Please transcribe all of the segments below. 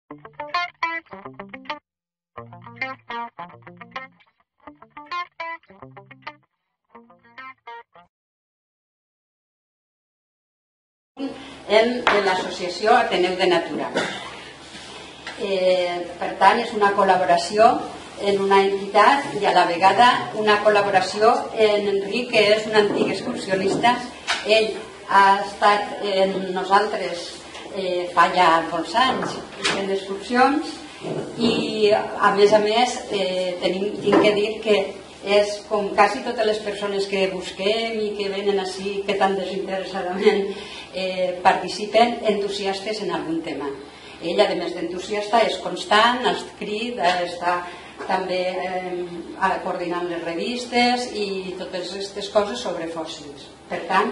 En l'associació Ateneu de Natura. Per tant, és una col·laboració en una entitat i a la vegada una col·laboració en Enric, que és un antic excursionista. Ell ha estat amb nosaltres fa ja molts anys fent excursions i a més tinc que dir que és com quasi totes les persones que busquem i que venen així, que tan desinteressadament participen, entusiastes en algun tema. Ell, a més d'entusiasta, és constant, ha escrit, està també coordinant les revistes i totes aquestes coses sobre fòssils. Per tant,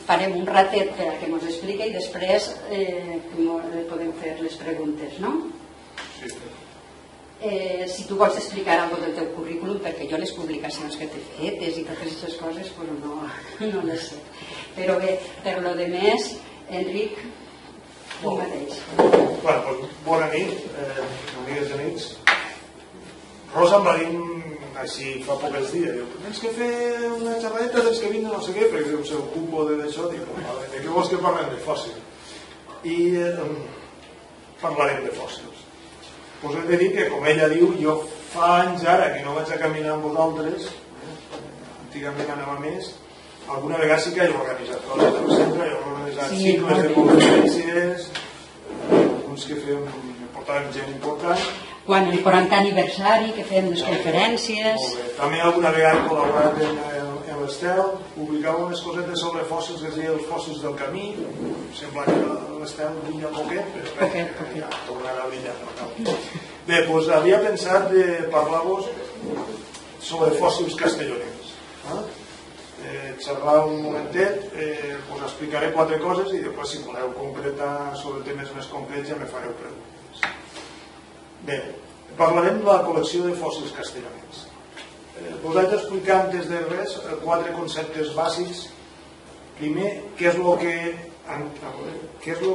farem un ratet per a que ens expliqui i després podem fer les preguntes, no? Sí. Si tu vols explicar alguna cosa del teu currículum, perquè jo les publicacions que t'he fetes i totes aquestes coses no les sé. Però bé, per lo de més, Enric, tu mateix. Bona nit, amigues i amics. Rosa em va dir així fa pocs dies, tens que fer una xerradeta dels que vinen no sé què, perquè s'ocupo d'això, dic, de què vols que parlem? De fòssil. I parlarem de fòssils. Us he de dir que, com ella diu, jo fa anys ara que no vaig a caminar amb vosaltres, antigament anava més, alguna vegada sí que he organitzat coses del centre, he organitzat cicles de conferències, alguns que portàvem gent important. Quan el 40 aniversari, que fèiem les conferències. També alguna vegada he col·laborat en l'Estel, publicava unes cosetes sobre fòssils, que es deia els fòssils del camí. Sembla que l'Estel brilla poquet, però ja tornarà a brillar. Bé, doncs havia pensat de parlar-vos sobre fòssils castellonencs. Xerrar un momentet, us explicaré 4 coses i després, si voleu concretar sobre temes més concrets, ja me fareu preguntes. Bé, parlarem de la col·lecció de fòssils castellonencs. Us vaig explicar antes de res 4 conceptes bàsics. Primer, què és el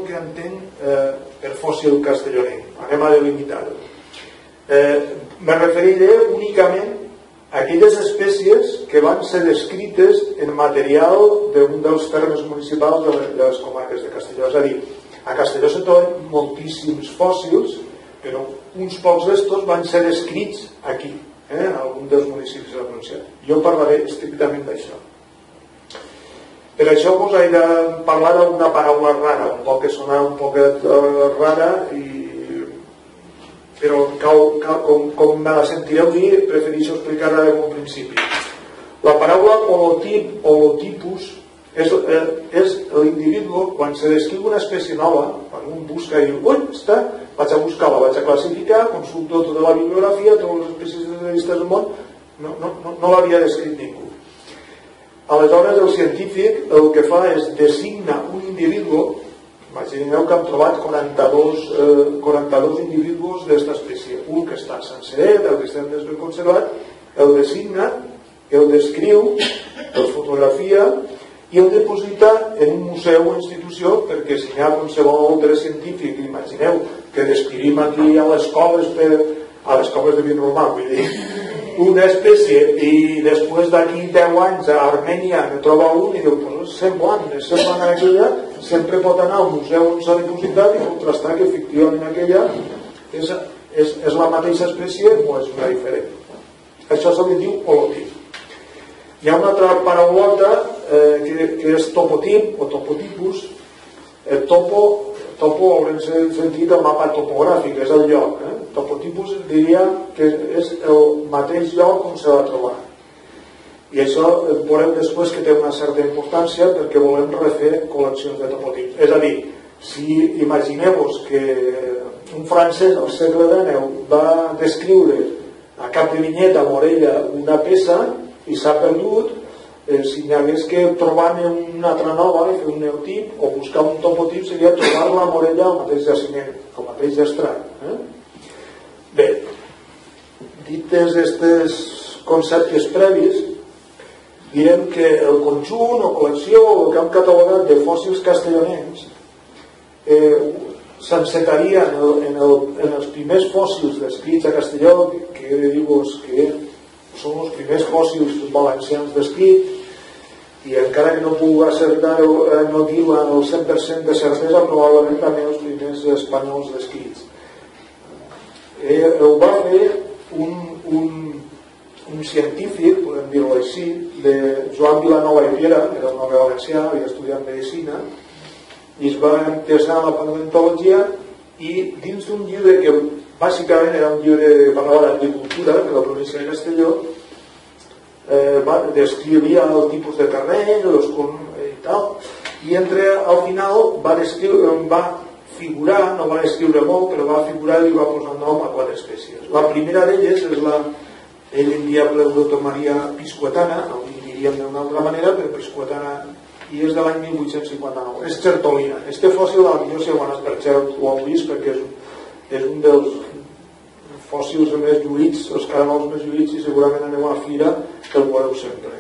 que entenc per fòssil castellonenc? Anem a delimitar-ho. Me referiré únicament a aquelles espècies que van ser descrites en material d'un dels termes municipals de les comarques de Castelló. És a dir, a Castelló se troben moltíssims fòssils, però uns pocs d'estos van ser descrits aquí, en algun dels municipis de la província. Jo parlaré estrictament d'això. Per això us he de parlar d'una paraula rara, un poc que sona un poquet rara, però com me la sentireu dir, prefereixo explicar-la de bon principi. La paraula holotip, holotipus, és l'individu, quan se descriu una espècie nova, quan un busca i diu, vaig a buscar-la, vaig a classificar, consulto tota la bibliografia, totes les espècies de vistes del món, no l'havia descrit ningú. Aleshores, el científic el que fa és designar un individu. Imagineu que hem trobat 42 individus d'aquesta espècie. Un que està senceret, el que està més ben conservat, el designa, el descriu, el fotografia i el deposita en un museu o institució, perquè si hi ha qualsevol altre científic, imagineu que descrivim aquí a les coves de Vinromà, vull dir, una espècie, i després d'aquí 10 anys a Armènia ne troba un i diu, és semblant a aquella, sempre pot anar al museu on s'ha depositat i contrastar que efectivament aquella és la mateixa espècie o és una diferent. Això se li diu holotip. Hi ha una altra paraulota que és topotip o topotipus. Topo haurem sentit el mapa topogràfic, és el lloc. Topotipus diria que és el mateix lloc on se va trobar. I això veurem després que té una certa importància perquè volem refer col·leccions de topotips. És a dir, si imagineu-vos que un francès al segle XIX va descriure a Cap de Vinyet, a Morella, una peça i s'ha perdut, si n'hi hagués que trobar una altra nova i fer un neotip o buscar un topotip seria trobar-la a Morella al mateix jaciment, al mateix estrat. Bé, dites aquests conceptes previs, direm que el conjunt o col·lecció o el que hem catalogat de fòssils castellonencs s'encetaria en els primers fòssils descrits a Castelló, que he de dir-vos que són els primers fòssils valencians descrits, i encara que no puc acertar, no diu el 100% de certesa, probablement també els primers espanyols descrits. Ho va fer un científic, podem dir-ho així, de Joan Vilanova i Piera, que era un home valencià, havia estudiat medicina, i es va interessar en la paleontologia, i dins d'un llibre que bàsicament era un llibre que parlava d'agricultura, de la província de Castelló, descrivia el tipus de terreny i tal, i al final va figurar, no va descriure molt, però va figurar i va posar nom a 4 espècies. La primera d'elles és ell en dia Pleurotomaria pisquetana, no ho diríem d'una altra manera, però pisquetana, i és de l'any 1859, és xertolina. Este fòssil, potser si ho han per xert ho heu vist, perquè és un dels fòssils més lluïts, els caragols més lluïts, i segurament aneu a fira que el veureu sempre,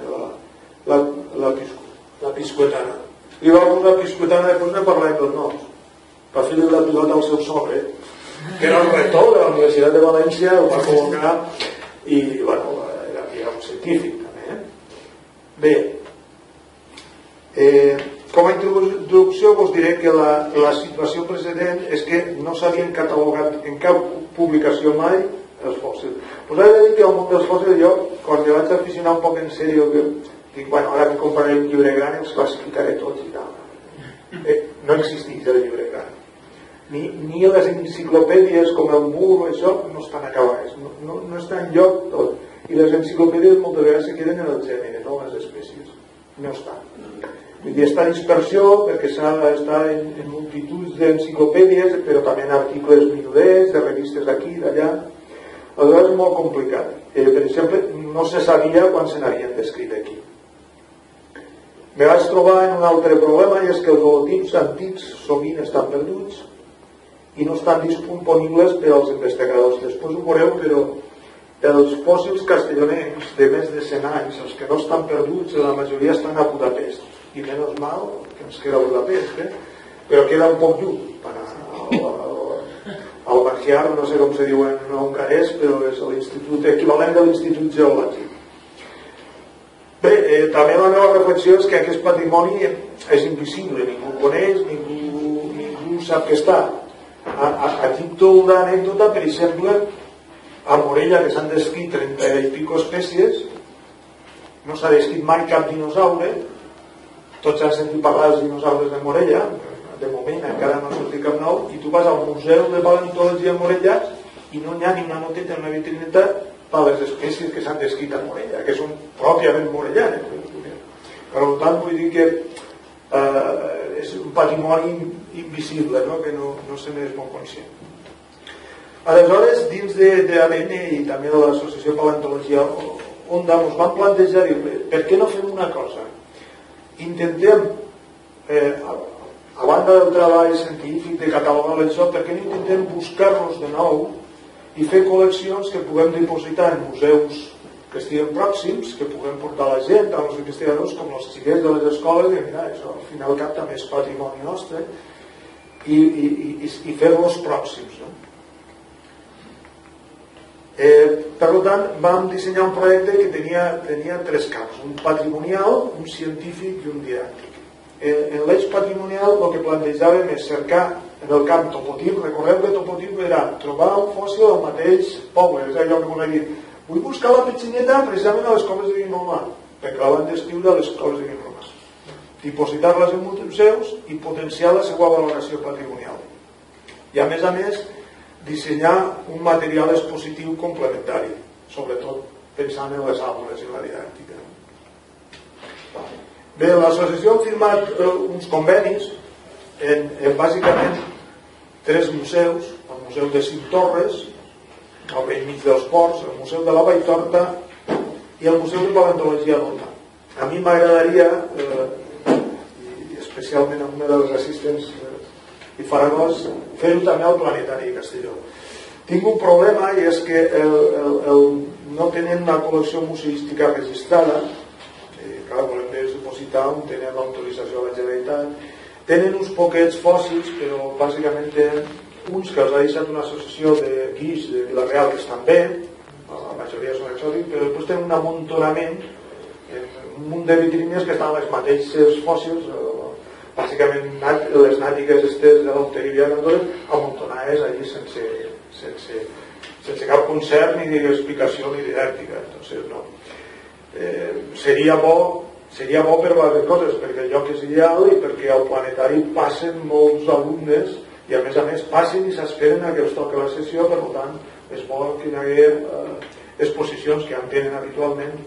la pisquetana. Li va posar pisquetana, després ne parlem dels noms, per fer-li la pilota al seu sogre, que era el rector de la Universitat de València, el va col·locar, i bueno, era un científic també. Bé, com a introducció vos diré que la situació precedent és que no s'havien catalogat en cap publicació mai els fòssils. Us he de dir que al món dels fòssils jo, quan me vaig aficionar un poc en sèrio, dic, bueno, ara que compraré un llibre gran els classificaré tots i tal. No existeix el llibre gran. Ni les enciclopèdies com el Mur, això no estan acabades, no està en lloc tot. I les enciclopèdies moltes vegades se queden en el gènere, no les espècies. No estan. Vull dir, està en dispersió perquè està en multituds d'enciclopèdies, però també en articles minuders, de revistes d'aquí i d'allà. Aleshores és molt complicat. Per exemple, no se sabia quan se n'havien descrit aquí. Me vaig trobar en un altre problema, i és que els holotips antics sovint estan perduts i no estan disponibles per als investigadors. Després ho veureu, però els fòssils castellonencs de més de 100 anys, els que no estan perduts, la majoria estan a Budapest. I menys mal que ens queda Budapest, però queda un poc lluny al Magiar, no sé com se diu en hongarès, però és l'institut equivalent de l'Institut Geològic. Bé, també la meva reflexió és que aquest patrimoni és invisible, ningú el coneix, ningú sap que està. A Egipto una anècdota, per exemple, a Morella, que s'han descrit 30 i pico espècies, no s'ha descrit mai cap dinosaure. Tots han sentit parlar dels dinosaures de Morella, de moment encara no ha sortit cap nou, i tu vas al Museu de Paleontologia de Morella i no hi ha ni una noteta en una vitrineta per les espècies que s'han descrit a Morella, que són pròpiament morellanes. Per tant, vull dir que és un patrimoni invisible, no? Que no se n'és molt conscient. Aleshores, dins d'ADN i també de l'Associació Paleontologia Onda, ens vam plantejar, per què no fem una cosa? Intentem, a banda del treball científic de catalogar això, per què no intentem buscar-los de nou i fer col·leccions que puguem dipositar en museus que estiguin pròxims, que puguem portar a la gent, als investigadors, com els xiquets de les escoles, i mira, això al final cap també és patrimoni nostre, i fer-los pròxims, no? Per tant, vam dissenyar un projecte que tenia 3 camps: un patrimonial, un científic i un didàctic. En l'eix patrimonial el que plantejàvem és cercar en el camp topotip. Recordeu que topotip era trobar un fòssil al mateix poble, és allò que volia dir, vull buscar la petxineta precisament a les coves de Vinromà, perquè la van descriure a les coves de Vinromà, dipositar-les en museus i potenciar la seva valoració patrimonial, i a més dissenyar un material expositiu complementari, sobretot pensant en les aules i la didàctica. Bé, l'associació ha firmat uns convenis en bàsicament 3 museus: el Museu de Cinctorres, al vell mig dels ports, el Museu de la Valltorta i el Museu de Paleontologia d'Onda. A mi m'agradaria, especialment amb una dels assistents i Faragós, fer-ho també al Planetari de Castelló. Tinc un problema, i és que no tenen una col·lecció museística registrada. Clar, volem dipositar on tenen l'autorització de la Generalitat, Tenen uns poquets fòssils, però bàsicament tenen uns que els ha deixat una associació de guix de Vila-real que estan bé, la majoria són exòtics, però després tenen un amuntonament, un munt de vitrines que estan els mateixos fòssils, bàsicament les nàtiques estes de l'Onterivia amuntonades allí sense cap concert ni d'explicació ni didàctica. Entonces, no. Seria bo per les coses, perquè el lloc és ideal i perquè al planetari passen molts alumnes i a més passen i s'esperen a que els toqui la sessió, per tant és bo que hi hagi exposicions que ja en tenen habitualment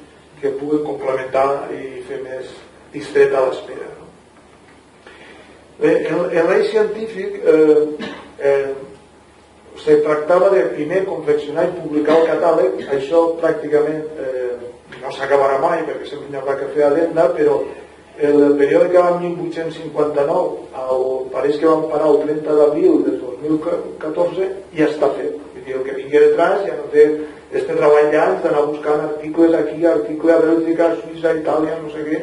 que puguen complementar i fer més distreta l'espera. En l'eix científic se tractava de primer confeccionar i publicar el catàleg. Això pràcticament no s'acabarà mai perquè sempre n'hi haurà que fer addenda, però el període que va en 1859 pareix que van parar el 30 d'abril del 2014 ja està fet. El que vingui detrás ja no té este treball d'anys d'anar buscant articles aquí, article a Bèlgica, Suïssa, Itàlia, no sé què,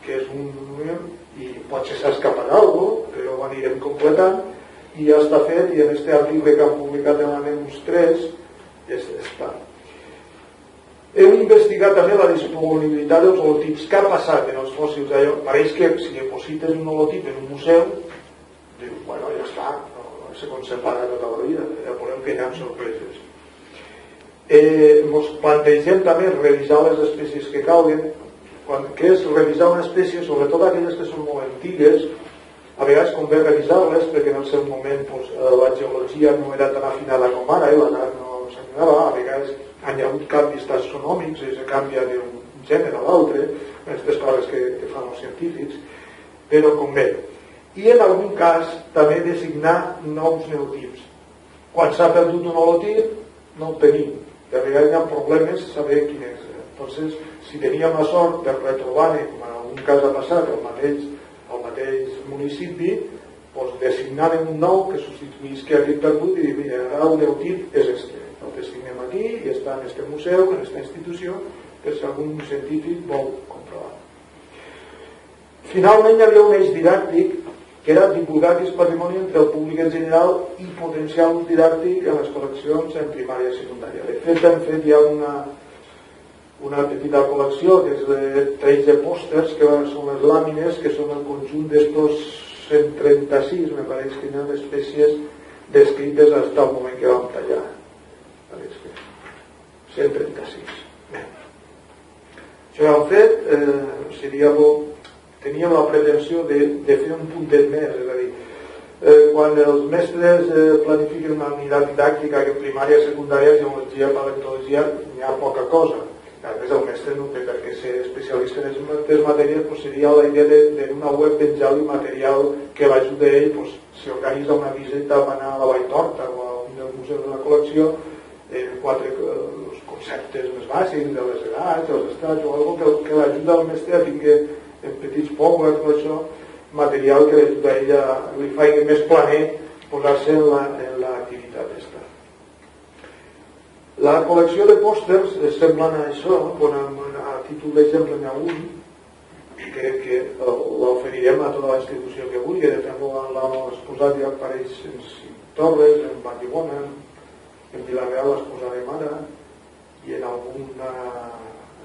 que és un... i potser s'ha escapat alguna cosa, però ho anirem completant i ja està fet, i en este article que han publicat en la NEMUS 3 està. Hem investigat també la disponibilitat dels holotips. Què ha passat en els fòssils? Pareix que si deposites un holotip en un museu, diu, bueno, ja està, no se conservarà tota la vida, ja veurem que hi ha sorpreses. Ens plantegem també revisar les espècies que calguen. Que és revisar una espècie, sobretot aquelles que són molt antigues, a vegades convé revisar-les perquè en el seu moment la geologia no era tan afinada com ara, l'edat no s'afinava, a vegades han hagut canvis taxonòmics i se canvia d'un gènere a l'altre, aquestes coses que fan els científics, però convé. I en algun cas també designar nous neotips. Quan s'ha perdut un holotip no el tenim, i a vegades hi ha problemes saber quin és. Entonces, si teníem la sort de retrobar-ne, com en algun cas ha passat, al mateix municipi, doncs designar-ne un nou que substituís que havia perdut i dir, mira, ara el neotip és este. El designem aquí i està en este museu, en aquesta institució, per si algun científic vol comprovar. Finalment hi havia un eix didàctic que era divulgar aquest patrimoni entre el públic en general i potenciar l'ús didàctic en les col·leccions en primària i secundària. De fet, hem fet ja una petita col·lecció que és de 13 pòsters que són les làmines, que són el conjunt d'estos 136, me pareix que hi ha espècies descrites fins al moment que vam tallar. 136. Això ho hem fet, seria bo, teníem la pretensió de fer un puntet més, és a dir, quan els mestres planifiquen una unitat didàctica que en primària, secundària, geologia, paleontologia, n'hi ha poca cosa. A més, el mestre no té per què ser especialista en aquestes matèries, doncs seria la idea d'una web penjar-li material que l'ajuda a ell, doncs, si organitza una visita, va anar a la Vall d'Horta o a un dels museus de la col·lecció, quatre conceptes més bàsics de les edats, dels estats o alguna cosa que l'ajuda al mestre a tenir en petits powers o això, material que l'ajuda a ella, li faci més planer posar-se en l'activitat aquesta. La col·lecció de pòsters semblen a això, a títol d'exemple n'hi ha un que l'oferirem a tota la institució que vulgui. De fet l'hem exposat ja apareix en Torres, en Vallibona, en Vila-real l'exposarem ara i en algun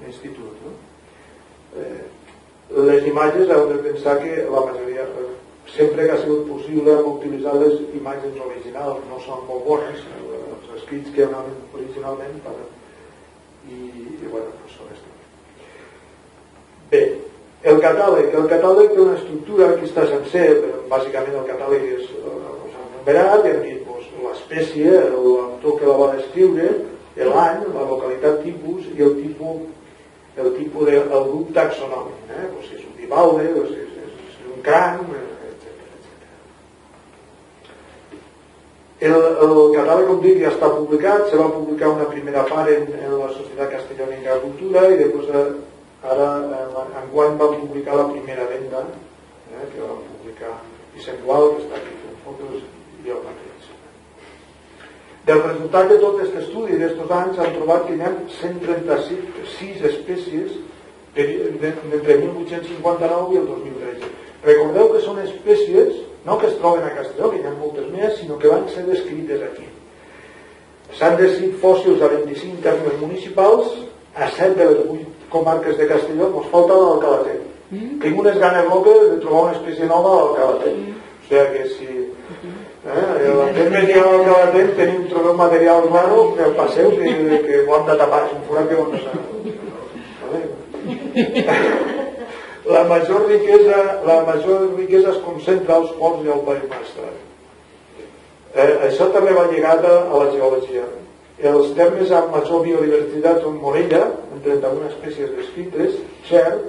institut. Les imatges heu de pensar que la majoria, sempre que ha sigut possible, hem utilitzat les imatges originals, no són molt bones, els escrits que anaven originalment i bueno, doncs són estos. Bé, el catàleg té una estructura, aquí està sencer, bàsicament el catàleg és enumerat, hem dit l'espècie, l'autor que la va descriure, l'any, la localitat tipus i el tipus del grup taxonòmic, si és un bivalve, si és un cranc, El catàleg, com dic, ja està publicat, se va publicar una primera part en la Societat Castellonenca de Cultura i després ara enguany vam publicar la primera venda, que vam publicar Vicent Gual, que està aquí fent fotos, i jo mateix. Del resultat de tot aquest estudi d'estos anys han trobat que hi ha 136 espècies entre 1859 i el 2013. Recordeu que són espècies no que es troben a Castelló, que hi ha moltes més, sinó que van ser descrites aquí. S'han descrit fòssils a 25 termes municipals, a 7 de les 8 comarques de Castelló. Ens falta l'Alcalatén. Tinc unes ganes locas de trobar una espècie nova a l'Alcalatén. O sigui que si el terme que hi ha a l'Alcalatén trobeu material raro, que el passeu que ho hem de tapar, és un forat que ho hem de tapar. La major riquesa es concentra als ports i al País Maestrat. Això també va lligat a la geologia. Els termes amb major biodiversitat són Morella, amb 31 espècies descrites, Xert,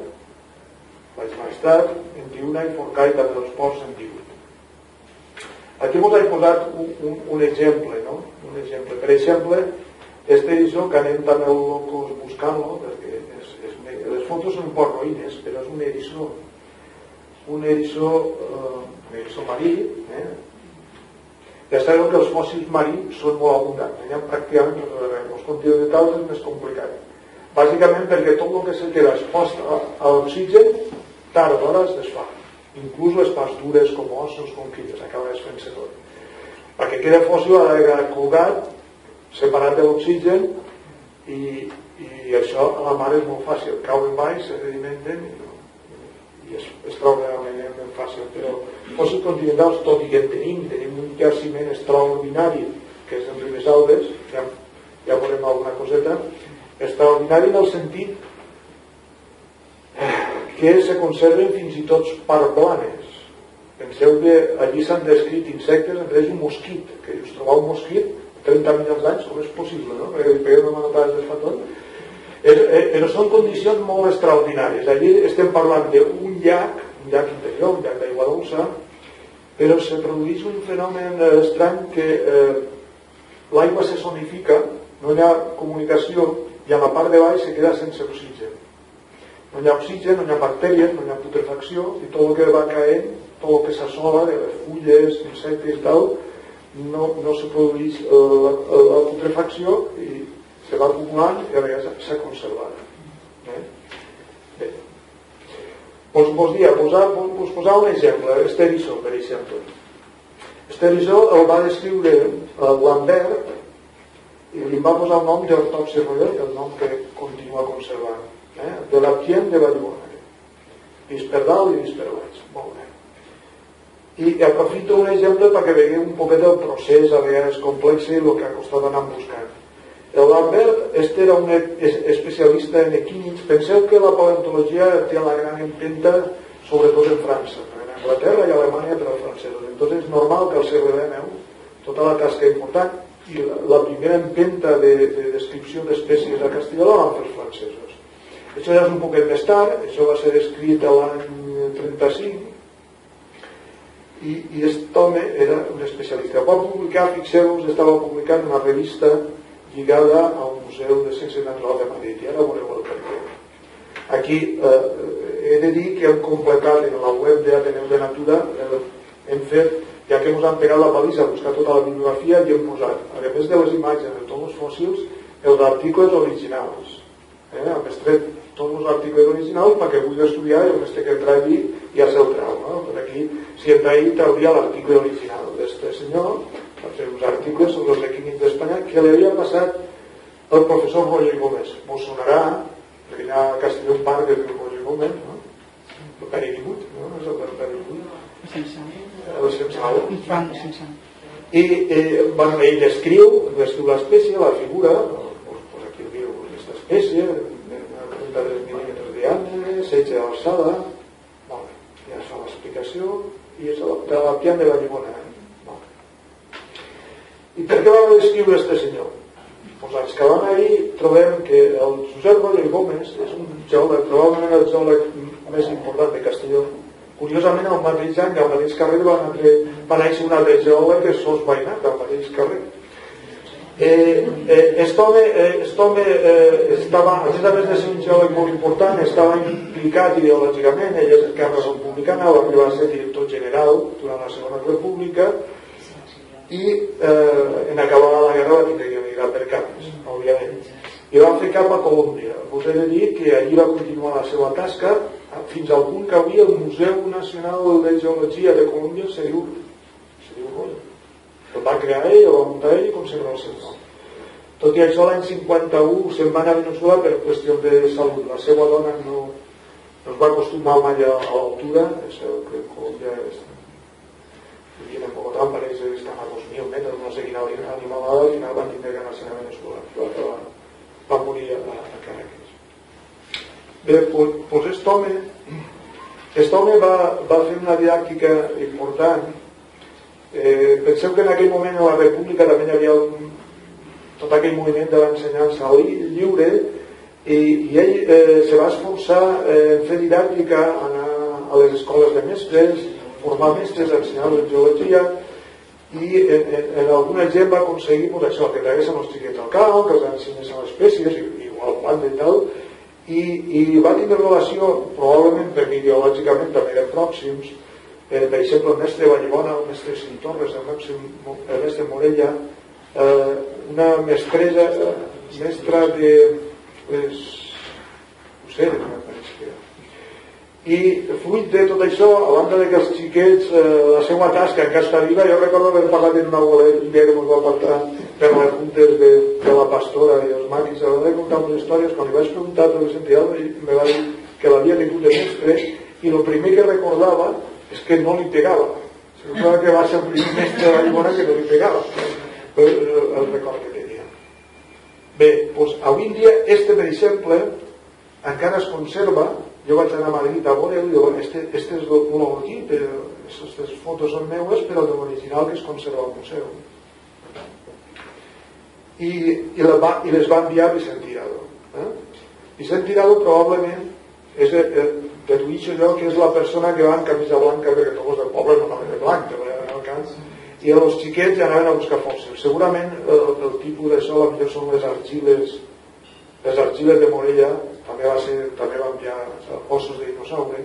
País Maestrat, 21 i Forcall, també dels ports, 28. Aquí us he posat un exemple, no? Un exemple. Per exemple, este eriçó, que anem també locos buscant-lo, perquè les fotos són un poc roïnes, però és un eriçó marí. Ja sabeu que els fòssils marins són molt abundants, hi ha pràcticament tot arreu. Els continentals és més complicat, bàsicament perquè tot el que se queda expost a l'oxigen tard o d'hora es desfà, inclús les pastures com ossos, com quilles, acaba desfent-se tot. Perquè queda fòssil ha de quedar colgat, separat de l'oxigen, i això a la mar és molt fàcil, cauen baix, se sedimenten i es troba realment fàcil. Però fòssils continentals, tot i que en tenim un jaciment extraordinari, que és en Ribesalbes, ja veurem alguna coseta, extraordinari en el sentit que se conserven fins i tot parts blanes. Penseu que allí s'han descrit insectes, entre ells un mosquit, que us trobar un mosquit 30 milions d'anys, com és possible, no? Perquè li pegueu una manotada i es fa tot. Però són condicions molt extraordinàries. Allí estem parlant d'un llac interior, un llac d'aigua dolça, però se produeix un fenomen estrany que l'aigua se sonifica, no hi ha comunicació i a la part de baix se queda sense oxigen. No hi ha oxigen, no hi ha bactèries, no hi ha putrefacció, i tot el que va caent, tot el que s'assola de les fulles, insectes i tal, no se produeix la putrefacció i se va acumulant i a vegades s'ha conservat. Bé. Us posar un exemple, este eriçó, per exemple. Este eriçó el va descriure Lambert i li va posar el nom d'Orthops Roller, el nom que continua conservant, de la Pien de Vallbona, Visperdalt i Visperbaix. Molt bé. I aprofito un exemple perquè veieu un poquet el procés a vegades complex i el que ha costat anar buscant. El Lambert era un especialista en equínids. Penseu que la paleontologia té la gran empenta sobretot en França, en Anglaterra i Alemanya per als francesos. Entonces és normal que al segle XIX tota la tasca important i la primera empenta de descripció d'espècies a Castelló la van fer els francesos. Això ja és un poquet més tard, això va ser escrit l'any 35 i aquest home era un especialista. Va publicar, fixeu-vos, estava publicant una revista lligada al Museu de Ciències Naturals de Madrid, i ara veureu el perquè. Aquí he de dir que hem completat en la web d'Ateneu de Natura, hem fet, ja que ens han pegat la palissa a buscar tota la bibliografia, i hem posat, a més de les imatges de tots els fòssils, els articles originals. Hem extret tots els articles originals perquè vulgui estudiar i només té que entrar allí i ja se'l trau. Per aquí, si entra allí, trauria l'article original d'este senyor, va fer uns articles sobre els equínids d'Espanya que li havia passat el professor Roger Gómez. Vos sonarà, perquè hi ha a Castelló un parc que es diu Roger Gómez, no? El Periguit, no? És el Periguit. El Censal. I ell descriu l'espècie, la figura, doncs aquí diu aquesta espècie, 33 mil·límetres de diàmetre, 16 d'alçada, ja es fa l'explicació, i és de la Pian de Vallbona. I per què va descriure este senyor? Doncs els que van ahir trobem que el Josep Roger Gómez és un geòleg, probablement el geòleg més important de Castelló. Curiosament, al mateix any, al mateix carrer, va néixer un altre geòleg que sos veïnat al mateix carrer. Aquest home estava, a més de ser un geòleg molt important, estava implicat ideològicament, ell és Esquerra Republicana, va arribar a ser director general durant la Segona República, i en acabar la guerra va tindre que emigrar per camps, òbviament, i va fer cap a Colòmbia. Us he de dir que allí va continuar la seva tasca fins al punt que avui el Museu Nacional de Geologia de Colòmbia se diu Royo. El va crear ell, el va muntar ell i conserva el seu nom. Tot i això, l'any 51 se'n va anar a Venezuela per qüestió de salut. La seva dona no es va acostumar mai a l'altura, és el que en Colòmbia vivien en Bogotà, pareix que estan a 2.000 metres, no sé quina animalada, al final van tindre que anar-se'n a Venezuela. Va morir a Caracas. Bé, doncs aquest home va fer una didàctica important. Penseu que en aquell moment a la República també hi havia tot aquell moviment de l'ensenyança lliure i ell se va esforçar en fer didàctica, anar a les escoles de mestres, formar mestres, ensenyar la geologia i en alguna gent va aconseguir això, que traguessin els xiquets al camp, que els ensenyessin les espècies, igual planta i tal, i va tenir relació, probablement perquè ideològicament també eren pròxims, per exemple el mestre Vallibona, el mestre Cintorres, el mestre Morella, una mestra de les Useres, me pareix que era. I fruit de tot això, a banda que els xiquets, la seva tasca encara està viva, jo recordo haver parlat en una bolet un dia que ens va parlar per les juntes de la pastora i els maquis, a l'hora de contar unes històries, quan li vaig preguntar per l'Santiago, me va dir que l'havia tingut de mestre i el primer que recordava és que no li pegava. Recordava que va ser el primer mestre de la Llimona que no li pegava. El record que tenia. Bé, doncs avui en dia, per exemple, encara es conserva. Jo vaig anar a Madrid a veure-ho i diu, este és el logotip, aquestes fotos són meues, però de l'original que es conserva al museu. I les va enviar a Vicent Tirado. Vicent Tirado probablement deduïixo jo que és la persona que va en camisa blanca, perquè tots del poble no anaven de blanc, i els xiquets ja anaven a buscar fòssils. Segurament el tipus d'això potser són les argiles de Morella, també va enviar ossos de dinosaure.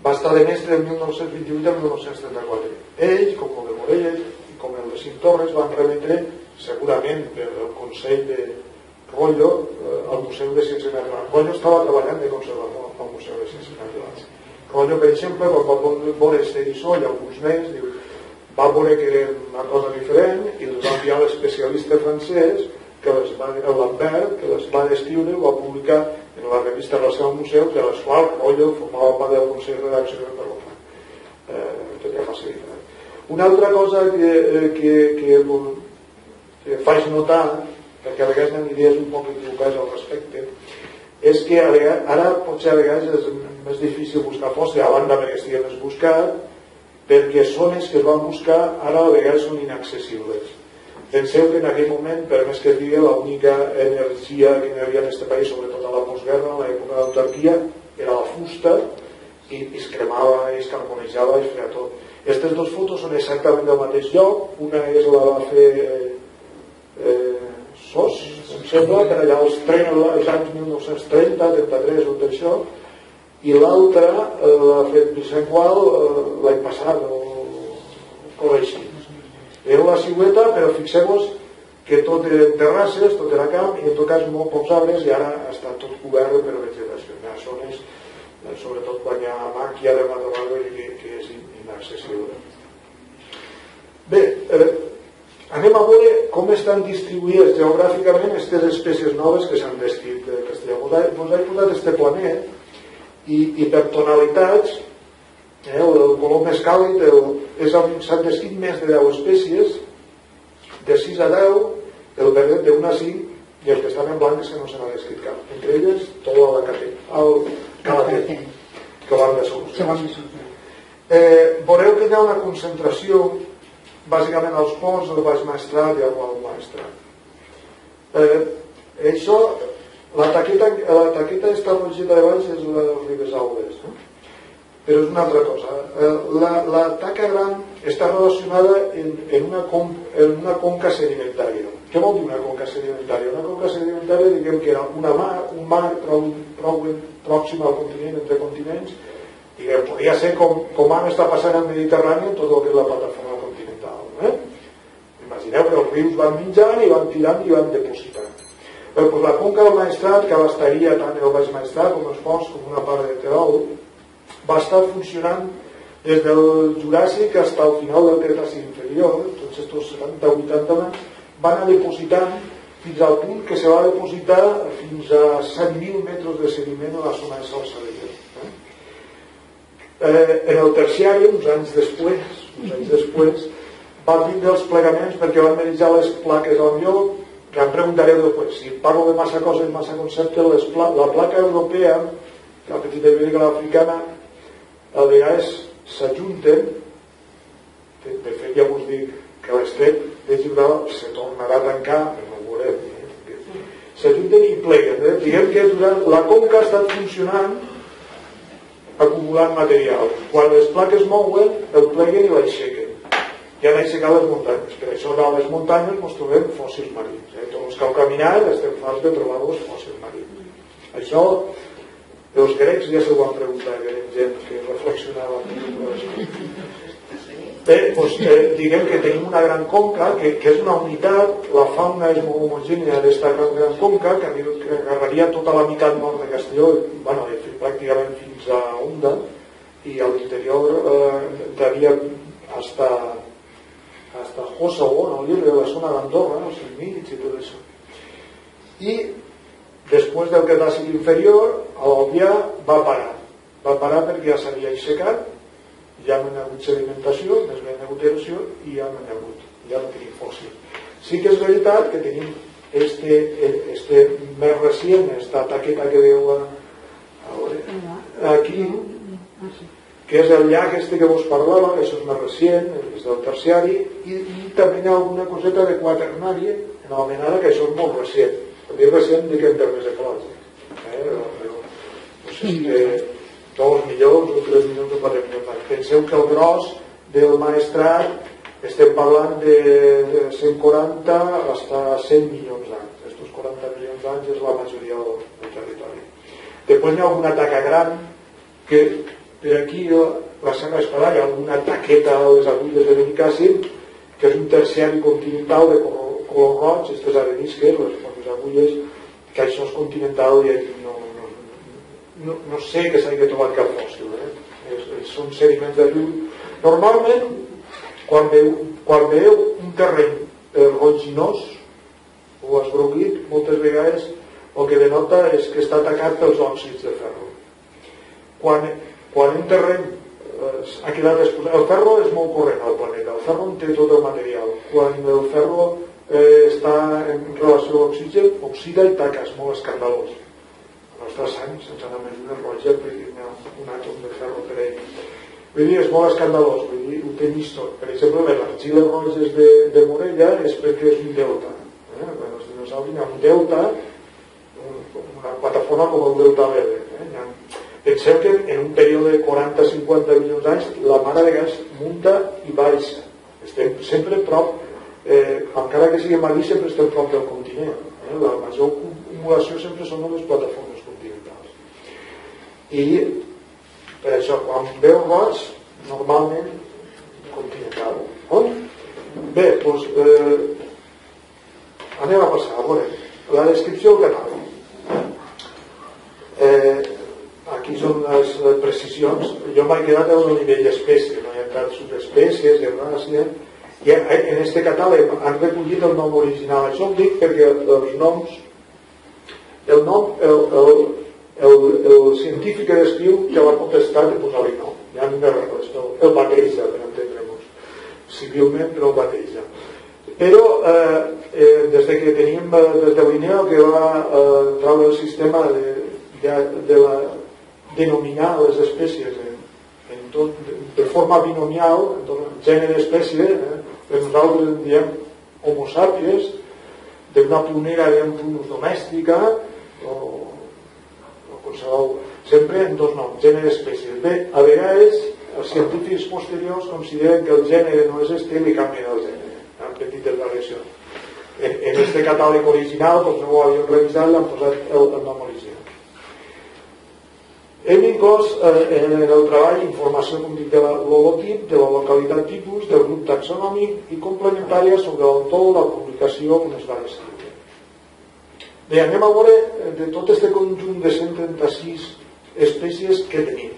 Va estar de mestre de 1928 a 1934. Ell, com el de Morella i com el de Cintorres, van remetre segurament per el Consell de Royo al Museu de Ciències Naturals. Royo estava treballant de conservador al Museu de Ciències Naturals. Royo, per exemple, quan va veure Esterissó i alguns més, va veure que era una cosa diferent i els va enviar l'especialista francès Lambert, que les va descriure i va publicar en la revista Relació al Museu, de les quals Royo formava part del Consell de Redacció per tenia facilitat. Una altra cosa que faig notar, perquè a vegades hi ha idees un poc equivocades al respecte, és que ara potser a vegades és més difícil buscar fòssils, a banda perquè estiguem més buscat, perquè zones que es van buscar ara a vegades són inaccessibles. Penseu que en aquell moment, per més que es digui, l'única energia que hi havia en aquest país, sobretot a la postguerra, en l'època d'autarquia, era la fusta, i es cremava, es carbonejava, es feia tot. Aquestes dues fotos són exactament del mateix lloc. Una és la va fer Sos, em sembla, per allà als anys 1930, 33 o d'això, i l'altra l'ha fet Vicent Gual l'any passat, o així. Era la silueta, però fixeu-vos que tot eren terrasses, tot era camp, i en tot cas molt pocs arbres, i ara està tot cobert per vegetació. Hi ha zones, sobretot quan hi ha màquia de matorral, que és inaccessible. Bé, anem a veure com estan distribuïdes geogràficament aquestes espècies noves que s'han descrit de Castellà. Vos he posat este planet i per tonalitats, el color més càlid s'han descrit més de 10 espècies, de 6 a 10, el verdet de 1 a 5, i els que estan en blanc és que no se n'ha descrit cap. Entre elles, tot el calatet, que van de solució. Veureu que hi ha una concentració, bàsicament als ports, al Baix Maestrat i al Alt Maestrat. Això, la taqueta està rogida de baix és la Ribes Altes, però és una altra cosa. La taca gran està relacionada en una conca sedimentària. Què vol dir una conca sedimentària? Una conca sedimentària, diguem que era un mar prou pròxim al continent, entre continents, i que podria ser com ara està passant al Mediterrani en tot el que és la plataforma continental. Imagineu que els rius van menjant i van tirant i van depositant. La conca del Maestrat, que abastaria tant el Baix Maestrat com els ports, com una part de mineral va estar funcionant des del Juràssic fins al final del Cretaci inferior. Tots aquests 70-80 anys van anar depositant fins al punt que se va depositar fins a 100.000 metres de sediment a la zona de Salsadella. En el terciari, uns anys després, van vindre els plegaments perquè van analitzar les plaques al lloc. Ja em preguntareu després, si parlo de massa coses, massa conceptes, la placa europea, la petita ibèrica, l'africana, a vegades s'ajunten, de fet ja us dic que l'estret de Gibraltar se tornarà a tancar, no ho veurem, s'ajunten i pleguen. Diguem que durant la conca ha estat funcionant acumulant material. Quan les plaques mouen, el pleguen i l'aixequen. Ja han aixecat les muntanyes. Per això a les muntanyes ens trobem fòssils marins. Tots els que heu caminat estem farts de trobar els fòssils marins. Això els grecs ja s'ho van preguntar, que eren gent que reflexionava. Bé, doncs, diguem que tenim una gran conca que és una unitat, la fauna és molt homogènia d'esta gran conca que agarraria tota la meitat nord de Castelló, bueno, pràcticament fins a Onda, i a l'interior entraria hasta Josa o no, de la zona d'Andorra, els Mig i tot això. I després del Cretaci inferior, a l'Albià va parar perquè ja s'havia aixecat, ja no hi ha hagut sedimentació, més ben hagut erosió i ja no hi ha hagut, ja no tenim fòssil. Sí que és veritat que tenim este més recient, esta taqueta que veu aquí, que és el llac este que vos parlava, que això és més recient, és del terciari, i també hi ha alguna coseta de quaternari en Almenara, que això és molt recient. Per dir recient, dic en termes ecològics. No sé si té 2 milions o 3 milions o 4 milions. Penseu que el gros del Maestrat estem parlant de 140 fins a 100 milions d'anys. Estos 40 milions d'anys és la majoria del territori. Després hi ha alguna taca gran que per aquí la Serra Espadà hi ha alguna taqueta a les agulles de Benicàssim, que és un terciari continental de color roig, aquestes arenisques, les agulles, que això és continental i no sé que s'hagi trobat cap fòssil, són sediments de riu. Normalment, quan veieu un terreny roginós o esgroguit, moltes vegades el que denota és que està atacat pels òxids de ferro. Quan un terreny ha quedat exposat, el ferro és molt corrent al planeta, el ferro en té tot el material. Quan el ferro està en relació amb l'oxigen, oxida i taca, és molt escandalós. La nostra sang, sense anar més una roja, un àtom de ferro per ell. Vull dir, és molt escandalós, vull dir, ho té vist tot. Per exemple, les argiles roges de Morella és perquè és un delta. Els dinosaures hi ha un delta, una plataforma com el delta Weber. Penseu que en un període de 40-50 milions d'anys la mare de gas munta i baixa. Estem sempre prop, encara que sigui marí, sempre estem prop del continent. La major acumulació sempre són les plataformes continentals. I per això, quan veu roig, normalment continental. Bé, doncs anem a passar. A veure, la descripció del canal. Aquí són les precisions. Jo m'he quedat a un nivell d'espècie, no hi ha entrat subespècies, herbàcia, i en aquest catàleg han recollit el nom original. Això ho dic perquè els noms, el nom, el científic que descriu té la potestat de posar-li nom. Ja no el bateja, per entendre'ns, civilment, però el bateja. Però des que tenim, des de l'INEO, que va treure el sistema de denominar les espècies de forma binomial, gènere-espècie, nosaltres en diem Homo sapiens, d'una punera diem prunus domèstica, o qualsevol, sempre en dos noms, gènere-espècie. Bé, a vegades els científics posteriors consideren que el gènere no és este i li canvien el gènere, amb petites variacions. En aquest catàleg original, doncs no ho havíem revisat, l'han posat el nom original. Hem inclòs en el treball informació, com dic, de l'holotip, de la localitat tipus, del grup taxonòmic i complementària sobre l'autor, la publicació on es va escriure. Bé, anem a veure de tot aquest conjunt de 136 espècies que tenim.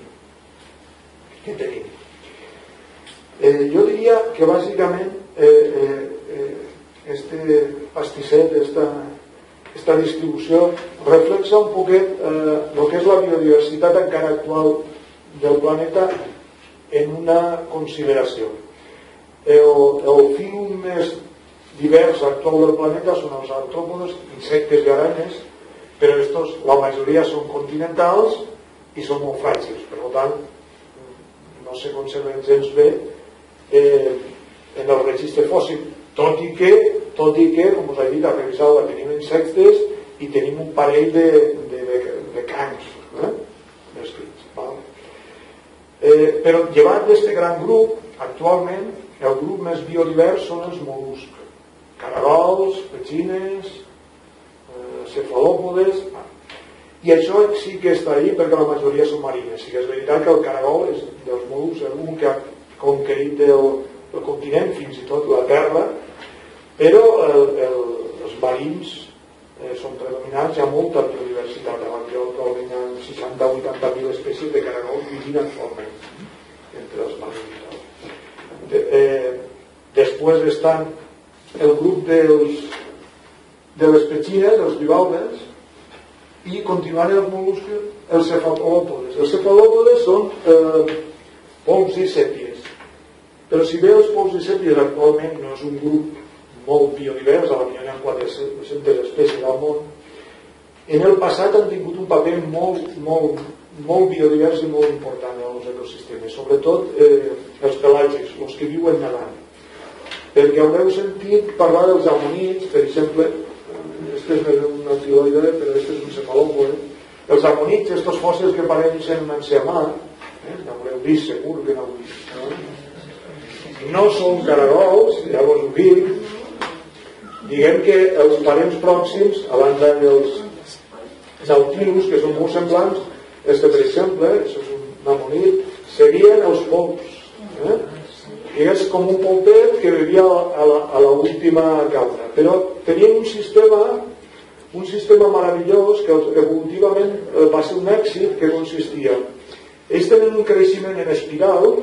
Jo diria que bàsicament este pastisset, esta distribució reflexa un poquet el que és la biodiversitat encara actual del planeta en una consideració. El fil més divers actual del planeta són els artròpodes, insectes i aranyes, però la majoria són continentals i són molt fràgils, per tant no se conserven gens bé en el registre fòssil, tot i que, com us he dit, a revisar tenim insectes i tenim un parell de crancs descrits. Però llevat d'aquest gran grup, actualment el grup més biodivers són els mol·luscs, caragols, petxines, cefalòpodes, i això sí que està ahí perquè la majoria són marines. Sí que és veritat que el caragol és dels mol·luscs l'únic que ha conquerit el continent, fins i tot la terra, però els marins són predominants, hi ha molta biodiversitat. Actualment hi ha 60-80.000 espècies de caragols vivint actualment entre els marins. Després estan el grup de les petxines, els bivalves, i continuant els mol·luscs, els cefalòpodes. Els cefalòpodes són pols i sèpies, però si bé els pols i sèpies actualment no és un grup molt biodivers, a la millor hi ha 400 espècies al món, en el passat han tingut un paper molt biodivers i molt important en els ecosistemes, sobretot els pelàgics, els que viuen nedant, perquè haureu sentit parlar dels amonits, per exemple. Este és un antiloide, però este és un cefalòpode. Els amonits, estos fòssils que pareixen un enciamà, n'haureu vist segur que n'heu vist, no són caragols, ja vos ho dic. Diguem que els parents pròxims, a banda dels nautilus, que són molt semblants, este per exemple, això és un amonit, serien els polps, i és com un polpet que vivia a l'última cambra, però tenien un sistema meravellós que evolutivament va ser un èxit, que consistia: ells tenen un creixement en espiral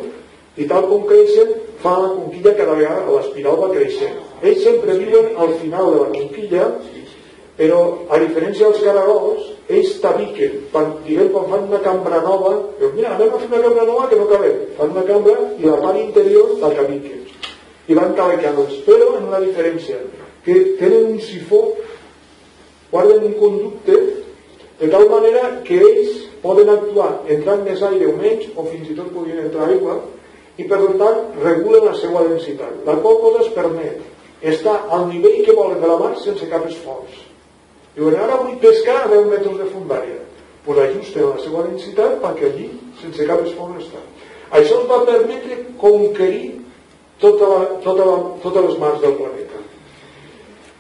i tal com creixen fa la conquilla cada vegada, l'espiral va creixent. Ells sempre viuen al final de la conquilla, però a diferència dels caragols, ells tabiquen, quan fan una cambra nova, diuen, mira, anem a fer una cambra nova que no cabem, fan una cambra i la part interior la tabiquen i van tabiquant-los, però en una diferència, que tenen un sifó, guarden un conducte de tal manera que ells poden actuar entrant més aire o menys, o fins i tot podien entrar aigua, i per tant regulen la seva densitat, la qual cosa es permet estar al nivell que volen de la mar sense cap esforç. Diuen, ara vull pescar a 10 metres de fondària, doncs ajusten la seva densitat perquè allí sense cap esforç està. Això ens va permetre conquerir totes les mars del planeta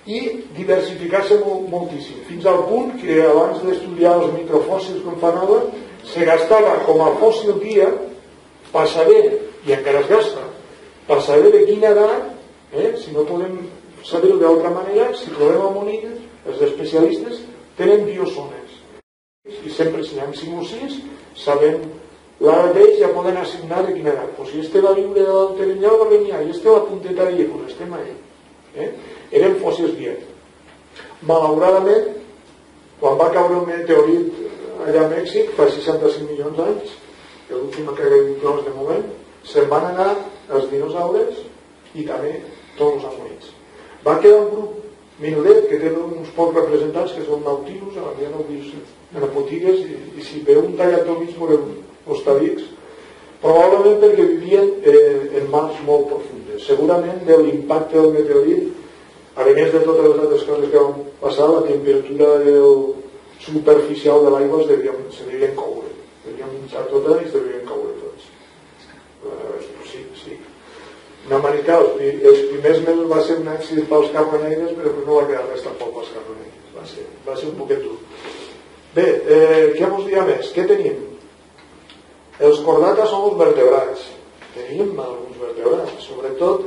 i diversificar-se moltíssim, fins al punt que abans d'estudiar els microfòssils com fa nova, se gastava com a fòssil dia per saber, i encara es gasta, per saber de quina edat, si no podem saber-ho d'altra manera, si trobem amonites, els especialistes tenen biozones i sempre si n'hi ha 5 o 6 sabem l'edat d'ells, ja poden assignar de quina edat. Si este va viure de l'Alterenyà o va venir, i este la punteta d'ell, doncs estem ahí. Eren fòssils viets. Malauradament, quan va caure un meteorit allà a Mèxic fa 65 milions d'anys, que l'última que haguem inclòs de moment, se'n van anar els dinosaures i també tots els amonits. Va quedar un grup minudet que té uns pocs representants que són nautilus, a la ja no ho vist en les botigues, i si veu un tallat al mig veureu els tabics, probablement perquè vivien en mars molt profundes. Segurament de l'impacte del meteorit, a més de totes les altres coses que van passar, la temperatura superficial de l'aigua se devien coure, devien menjar tota i es devien coure tots. Sí. Una manera, els primers mesos va ser un èxit pels carboneires, però no va quedar res tampoc pels carboneires, va ser un poquet dur. Bé, què vos dirà més? Què tenim? Els cordates són els vertebrats. Tenim alguns vertebrats, sobretot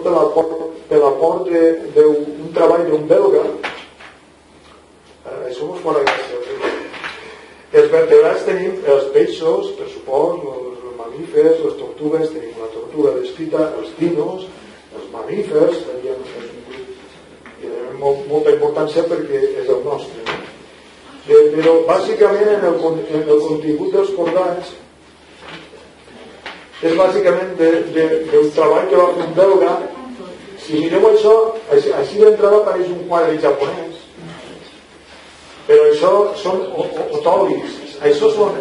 per l'aport d'un treball d'un belga. Això vos farà gràcia. vertebrats tenim els peixos, per supost, els mamífers, les tortugues, tenim la tortuga descrita, els dinos, els mamífers, molta importància perquè és el nostre. Però bàsicament en el contingut dels cordats és bàsicament d'un treball que va fer un belga. Si mireu això, així d'entrada apareix un quadre japonès, però això són otòlids, això són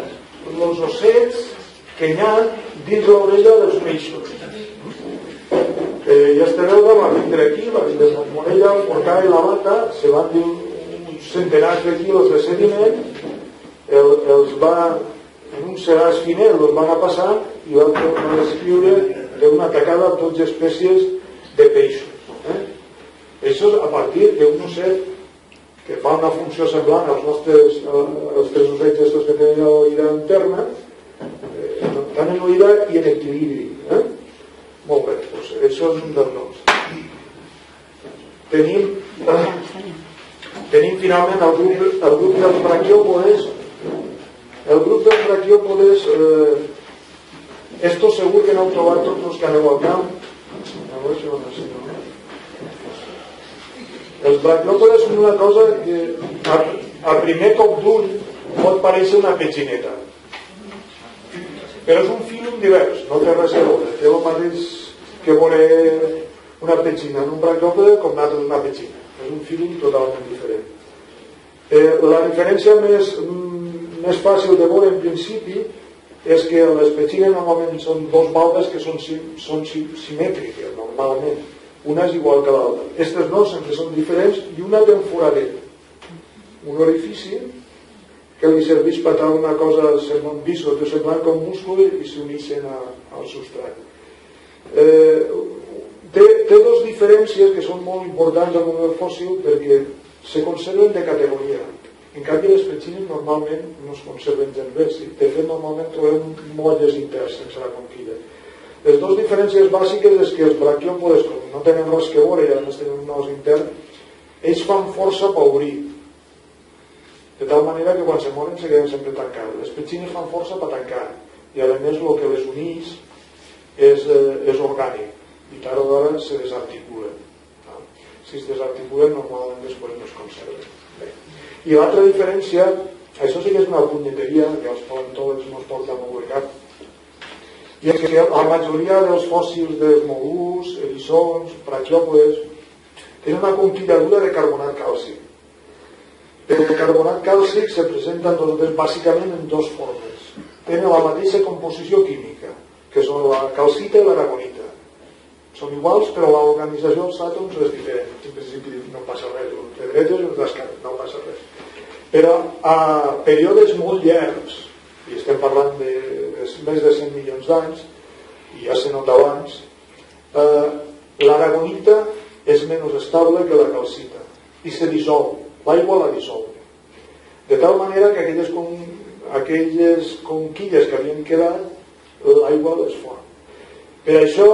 els ossets que hi ha dins l'orella dels peixos. I este belga va vindre aquí, va vindre a Morella, portava la bata, se van dir uns centenars de quilos de sediment, els va, en un sedàs finet, els van a passar i van descriure d'una tacada a totes espècies de peixos. Això és a partir d'un osset que fa una funció semblant als nostres tres ossets estos que tenen l'oïda en terme, tant en l'oïda i en equilibri. Molt bé, doncs això és un dels noms. Tenim finalment el grup dels braquiòpodes. El grup dels braquiòpodes, esto segur que no heu trobat tots els que aneu al camp. A veure si ho ensenyo. Els braquiòpodes són una cosa que a primer cop d'ull pot parèixer una petxineta, però és un fílum divers, no té res a veure, té el mateix que veure una petxina en un braquiòpode com l'altre una petxina, és un fílum totalment diferent. La diferència més fàcil de veure en principi és que les petxines normalment són dos valves que són simètriques normalment, una és igual que l'altra. Aquestes no, sempre són diferents i una té un foradet, un orifici que li serveix per tal una cosa semblant visco, que semblant com múscul i s'uneixen al substrat. Té dues diferències que són molt importants al model fòssil perquè se conserven de categoria. En canvi les petxines normalment no es conserven gens bé. De fet normalment trobem molles interns sense la conquilla. Les dues diferències bàsiques és que els braquiòpodes, com no tenen res que veure i a més tenen un os intern, ells fan força per obrir, de tal manera que quan se moren se queden sempre tancats. Les petxines fan força per tancar i a més el que les uneix és orgànic i tard o d'hora se desarticulen. Si es desarticulen normalment després no es conserven. I l'altra diferència, això sí que és una punyeteria que els paleontòlegs no es porten a publicar, i és que la majoria dels fòssils de mol·luscs, eriçons, braquiòpodes tenen una conquilladura de carbonat càlcic. El carbonat càlcic se presenta bàsicament en dues formes. Tenen la mateixa composició química, que són la calcita i l'aragonita. Són iguals, però l'organització dels àtoms és diferent. En principi no passa res, els de dretes i els d'esquerres, no passa res. Però a períodes molt llargs, i estem parlant de més de 100 milions d'anys, i ja se nota abans, l'aragonita és menys estable que la calcita i se dissol, l'aigua la dissol, de tal manera que aquelles conquilles que havien quedat l'aigua les fon. Per això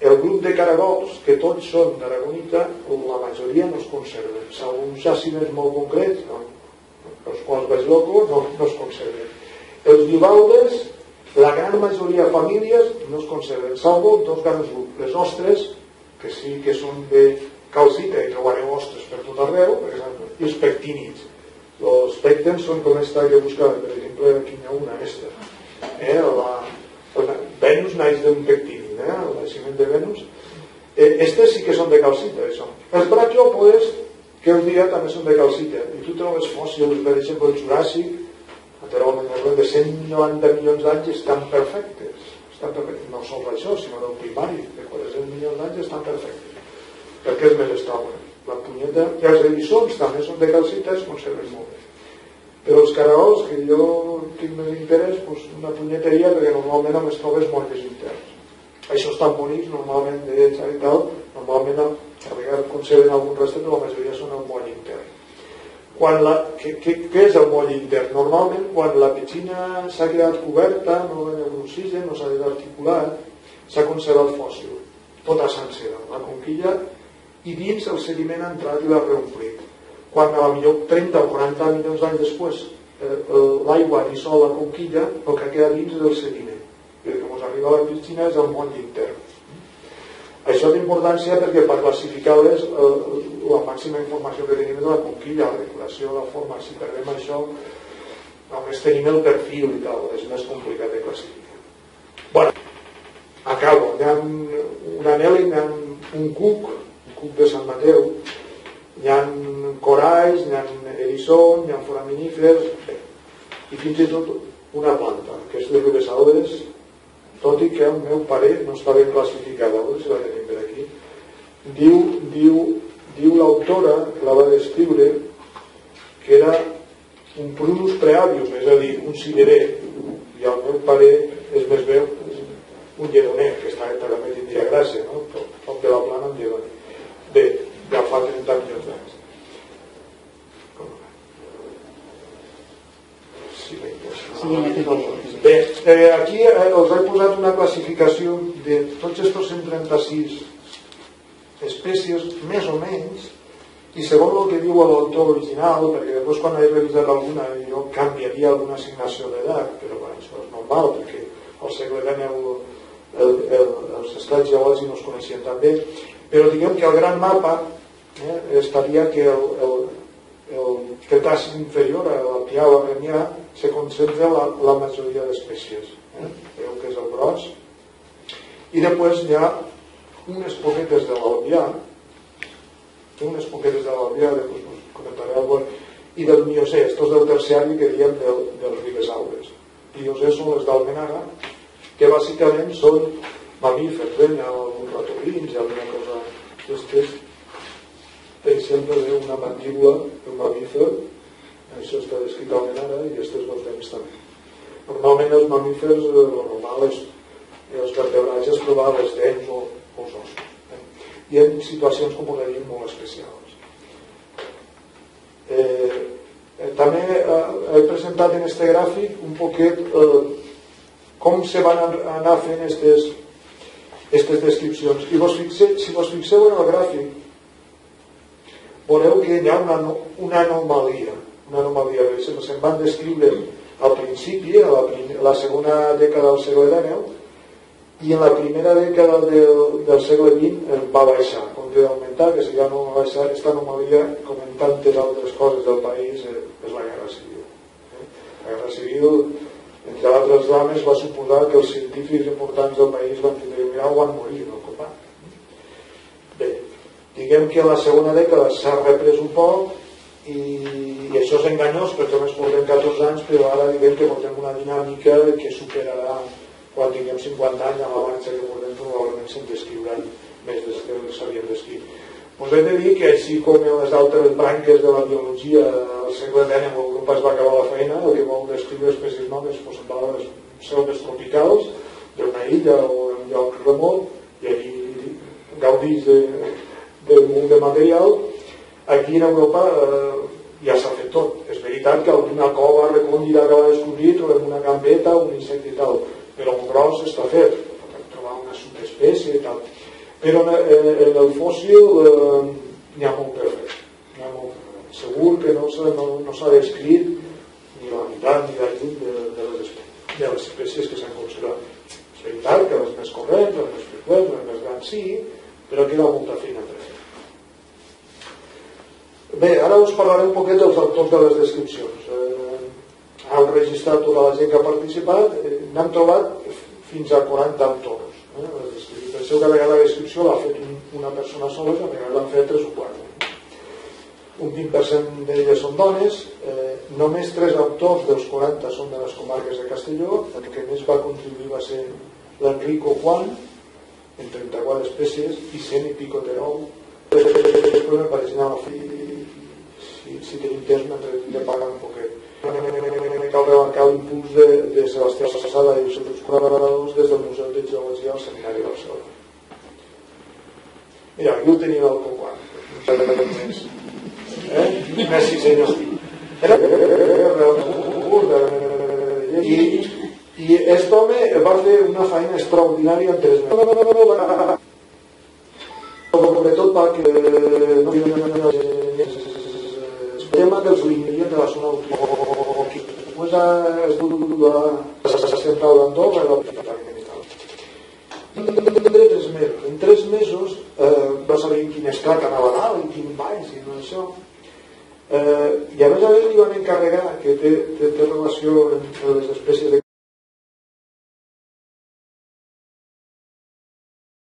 el grup de caragols, que tots són d'aragonita, la majoria no es conserven, alguns jaciments molt concrets els quals vaig loco no es conserven. Els bivalves, la gran majoria de famílies no es conserven, salvo dos grans grups, les ostres, que sí que són de calcita i trobareu ostres per tot arreu, per exemple, i els pectínids. Els pectens són com esta que buscava, per exemple, aquí hi ha una esta. Venus naix d'un pectínid, el naixement de Venus. Estes sí que són de calcita, això. Els braquiòpodes, que us diré, també són de calcita. I tu trobes fòssils, per exemple, el Juràssic, de 190 milions d'anys estan perfectes. No sols això, sinó del primari, de 400 milions d'anys estan perfectes. Perquè és més estable. La punyeta, i els eriçons també són de calcita, es conserven molt bé. Però els caragols, que jo tinc més interès, una punyeteria, perquè normalment només trobes molles interns. Això estan bonics, normalment d'ells i tal, normalment a vegades conserven algun restes, però la majoria són el moll intern. Què és el moll intern? Normalment quan la petxina s'ha quedat coberta, no hi ha oxigen, no s'ha desarticulat, s'ha conservat fòssil, tota sencera, la conquilla, i dins el sediment ha entrat i l'ha reomplit. Quan a la millor 30 o 40 milions d'anys després l'aigua ni sol la conquilla, el que queda dins és el sediment, i el que ens arriba a la piscina és el món intern. Això té importància perquè per classificar-les la màxima informació que tenim és la conquilla, la decoració, la forma. Si perdem això només tenim el perfil i tal, és més complicat de classificar. Bueno, acabo. Hi ha un anèl·lic, hi ha un cuc de Sant Mateu, hi ha coralls, hi ha eriçons, hi ha foraminífers, i fins i tot una planta, que és de ribes, tot i que el meu pare no està ben classificada, a veure si la tenim per aquí. Diu l'autora que la va descriure que era un prunus preavium, és a dir, un cirerer, i el meu pare és més bé un lledoner, que està també tindria gràcia, no? Com de la plana un lledoner. Bé, ja fa 30 milions d'anys. Bé, aquí us he posat una classificació de tots aquests 136 espècies, més o menys, i segons el que diu l'autor original, perquè després quan he revisat alguna jo canviaria alguna assignació d'edat, però bueno, això és normal, perquè al segle XX els estats geològics no es coneixien tan bé, però diguem que el gran mapa estaria que el Cretaci inferior a la Piau Arremià se concentra la majoria d'espècies. Veu que és el gros. I després hi ha unes poquetes de l'Albià, després us comentaré alguna, i del Miocè, estos del terciari que diem dels ribesaures. Miocè són les d'Almenara, que bàsicament són mamífers, hi ha alguns ratolins, hi ha alguna cosa d'estes. Per exemple, una mandíbula d'un mamífer, això està descrit a Almenara, i aquestes dos dents també. Normalment els mamífers, el normal és els vertebrats es trobar les dents o els ossos. I en situacions, com us dic, molt especials. També he presentat en este gràfic un poquet com se van anar fent aquestes descripcions. I si vos fixeu en el gràfic, veureu que hi ha una anomalia. Se'n van descriure al principi, a la segona dècada del segle XIX, i en la primera dècada del segle XX va baixar. Com que d'augmentar, que si ja no va baixar, aquesta anomalia, com en tantes altres coses del país, és la Guerra Civil. La Guerra Civil, entre altres drames, va suposar que els científics importants del país van tindre que mirar o van morir, no? Bé, diguem que a la segona dècada s'ha reprès un poc i això és enganyós perquè només portem 14 anys, però ara diguem que portem una dinàmica que superarà quan tinguem 50 anys amb la marxa que portem, probablement se'n descriuran més des que s'havien descrit. Us he de dir que així com en les altres branques de la biologia al segle XIX Europa es va acabar la feina, el que vol descriure espècies noves se'n va a les selves tropicals d'una illa o un lloc remot i allí gaudís del munt de material. Aquí en Europa ja s'ha fet tot. És veritat que alguna cova recòndita que va descobrir trobem una gambeta, un insecte i tal, però un gros està fet per trobar una subespècie i tal. Però en el fòssil n'hi ha molt per fer. Segur que no s'ha descrit ni la meitat ni la lluny de les espècies que s'han considerat. És veritat que les més corrents, les més freqüents, les més grans sí, però queda molta feina per fer. Bé, ara us parlaré un poquet dels autors de les descripcions. Han registrat tota la gent que ha participat, n'han trobat fins a 40 autors. Penseu que a vegades la descripció l'ha fet una persona sola, a vegades l'han fet 3 o 4. Un 20% d'elles són dones, només 3 autors dels 40 són de les comarques de Castelló, el que més va contribuir va ser l'Enrico Juan, en 34 espècies, i 100 i pico de nou. Després m'apareixen a la fi, si tenim temps m'he de pagar un poquet. Cal remarcar l'impuls de Sebastià Sassada i els seus col·laboradors des del Museu de Geologia al Seminari de Barcelona. Mira, aquí ho tenim al Coquan. Més 6 anys. I aquest home va fer una feina extraordinària en 3 mesos. Sobretot perquè el tema dels lignien de la zona la central d'Andorra i la Parlament i tal. En 3 mesos no sabien quin estrat anava a dalt i quin baix i no això. I a més li van encarregar, que té relació amb les espècies de